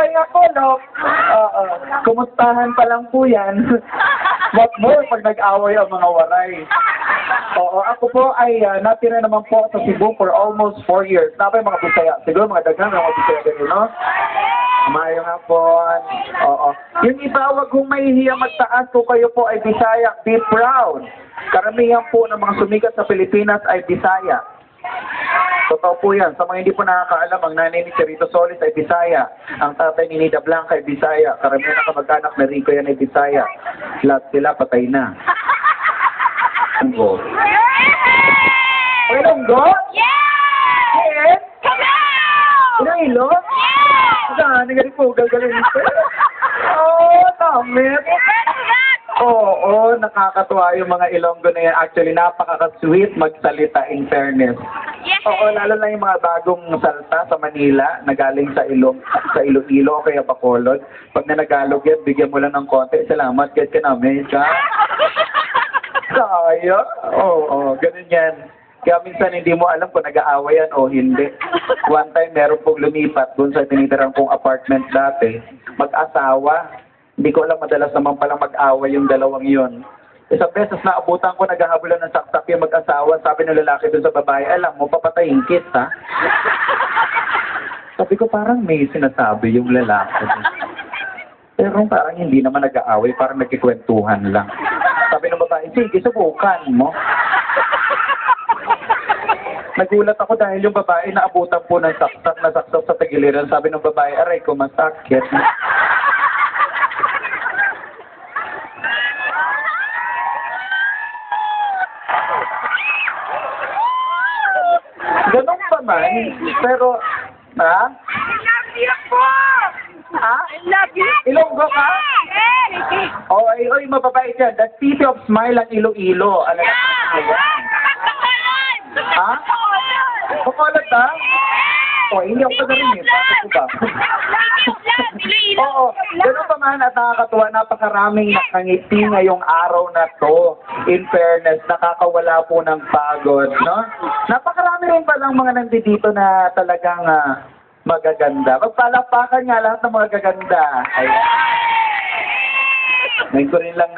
pahinga ko, no? Oo. Kumustahan pa lang po yan. What more pag nag-away ang mga waray. Oo, ako po ay natira naman po sa Cebu for almost 4 years. Napay mga Bisaya. Siguro mga dagang mga Bisaya din, no? Maayong hapon. Oo. Yung iba, wag kong mahihiya magtaas kung kayo po ay Bisaya. Be proud. Karamihan po ng mga sumikat sa Pilipinas ay Bisaya. Totoo po yan. Sa mga hindi po nakakaalam, ang nanay ni Cherito Solis ay Bisaya. Ang tatay ni Nida Blanca ay Bisaya. Karamihan na kamag-anak ni Rico yan ay Bisaya. Lahat sila patay na. Ilonggo. Ilonggo? Yes! Iloilo? Saan? Nga rin po, gagaling ito. Oo, damit. Oo, nakakatuwa yung mga Ilonggo na yan. Actually, napaka-sweet magsalita in fairness. Oo, lalo na yung mga bagong salta sa Manila na galing sa Iloilo o kaya Bacolod. Pag nanagalog yan, bigyan mo lang ng konti. Salamat, kahit ka namin, ka. Kaya? Oo, ganun yan. Kaya minsan hindi mo alam kung nag-aawayan o hindi. One time, meron pong lumipat doon sa tinitirang kong apartment dati. Mag-asawa. Hindi ko alam, madalas naman palang mag-away yung dalawang yun. Isang beses na abutan ko, naghahabulan ng saksak yung mag-asawa. Sabi ng lalaki doon sa babae, alam mo, papatayin kita. Sabi ko, parang may sinasabi yung lalaki. Pero parang hindi naman nag-aaway, parang nagkikwentuhan lang. Sabi ng babae, sige, subukan mo. Nagulat ako dahil yung babae naabutan po ng saksak na saksak sa tagiliran. Sabi ng babae, aray ko, masakit. Ganun pa man, pero, ha? I love you po! Ha? I love you! Ilonggo ka? Oo, oy, mababait yan. The city of smile ang Iloilo. Alam mo? Ha? Bacolod ba? O, hindi ako na rin eh. Bakit ko ba? Oo, gano'n pa man at nakakatuwa, napakaraming nakangiti ngayong araw na to. In fairness, nakakawala po ng pagod, no? Napakarami rin palang mga nandito na talagang magaganda. Magpalakpakan nga lahat ng mga gaganda. Ayan. Ngayon ko rin lang